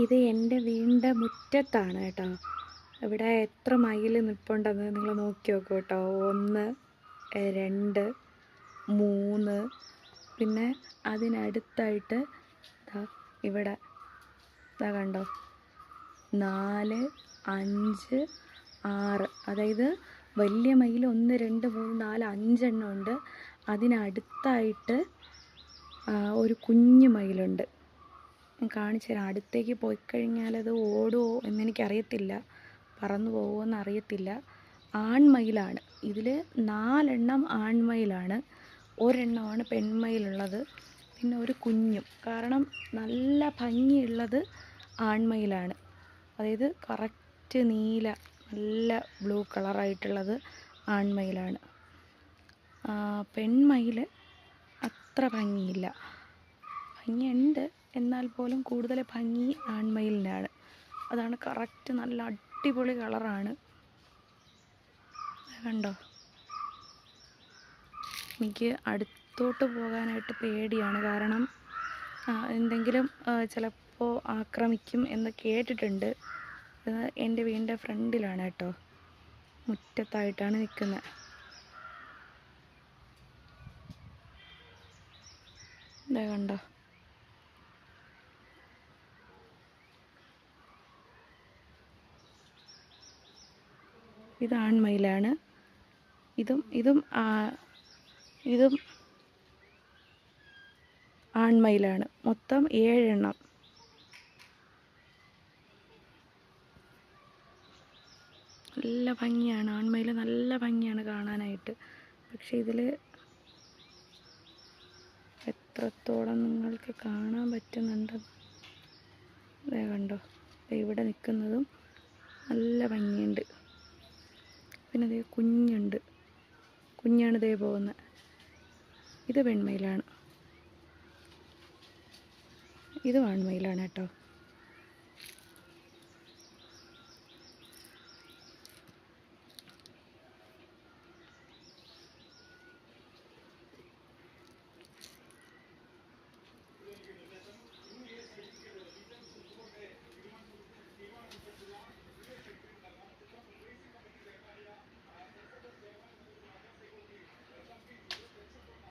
ഇത് എൻ്റെ വീടിൻ്റെ മുറ്റത്താണ് കേട്ടോ. ഇവിടെ എത്ര മയിൽ നിൽപ്പുണ്ടെന്ന് നിങ്ങൾ നോക്കി നോക്കൂ കേട്ടോ. 1, 2, 3, പിന്നെ അതിനടുത്തായിട്ട് ഇവിടെ കണ്ടോ 4, 5, 6. അതായത് വലിയ മയിൽ 1, 2, 3, 4, 5 എണ്ണം ഉണ്ട്. അതിനടുത്തായിട്ട് ഒരു കുഞ്ഞു മയിലുണ്ട്. ഞാൻ കാണിച്ചു തരാം. അടുത്തേക്ക് പോയി കഴിഞ്ഞാൽ അത് ഓടുമോ എന്നെനിക്കറിയത്തില്ല, പറന്നു പോകുമോ എന്നറിയത്തില്ല. ആൺമയിലാണ്. ഇതിൽ 4 എണ്ണം ആൺമയിലാണ്, ഒരെണ്ണമാണ് പെൺമയിലുള്ളത്, പിന്നെ ഒരു കുഞ്ഞും. കാരണം നല്ല ഭംഗിയുള്ളത് ആൺമയിലാണ്. അതായത് കറക്റ്റ് നീല, നല്ല ബ്ലൂ കളറായിട്ടുള്ളത് ആൺമയിലാണ്. പെൺമയിൽ അത്ര ഭംഗിയില്ല. ഭംഗിയുണ്ട്, എന്നാൽ പോലും കൂടുതൽ ഭംഗി ആൺമയിലിനാണ്. അതാണ് കറക്റ്റ് നല്ല അടിപൊളി കളറാണ്. കണ്ടോ? എനിക്ക് അടുത്തോട്ട് പോകാനായിട്ട് പേടിയാണ്. കാരണം എന്തെങ്കിലും ചിലപ്പോൾ ആക്രമിക്കും എന്ന് കേട്ടിട്ടുണ്ട്. എൻ്റെ വീടിൻ്റെ ഫ്രണ്ടിലാണ് കേട്ടോ, മുറ്റത്തായിട്ടാണ് നിൽക്കുന്നത്. ഇതാ കണ്ടോ? ഇത് ആൺമയിലാണ്. ഇതും ആൺമയിലാണ്. മൊത്തം 7 എണ്ണം. നല്ല ഭംഗിയാണ് ആൺമയിൽ, നല്ല ഭംഗിയാണ് കാണാനായിട്ട്. പക്ഷെ ഇതിൽ എത്രത്തോളം നിങ്ങൾക്ക് കാണാൻ പറ്റുന്നുണ്ട്? അതേ കണ്ടോ? ഇവിടെ നിൽക്കുന്നതും നല്ല ഭംഗിയുണ്ട്. പിന്നെ അതേ കുഞ്ഞുണ്ട്, കുഞ്ഞാണ് ഇതേ പോകുന്നത്. ഇത് പെൺമയിലാണ്, ഇത് ആൺമയിലാണ് കേട്ടോ.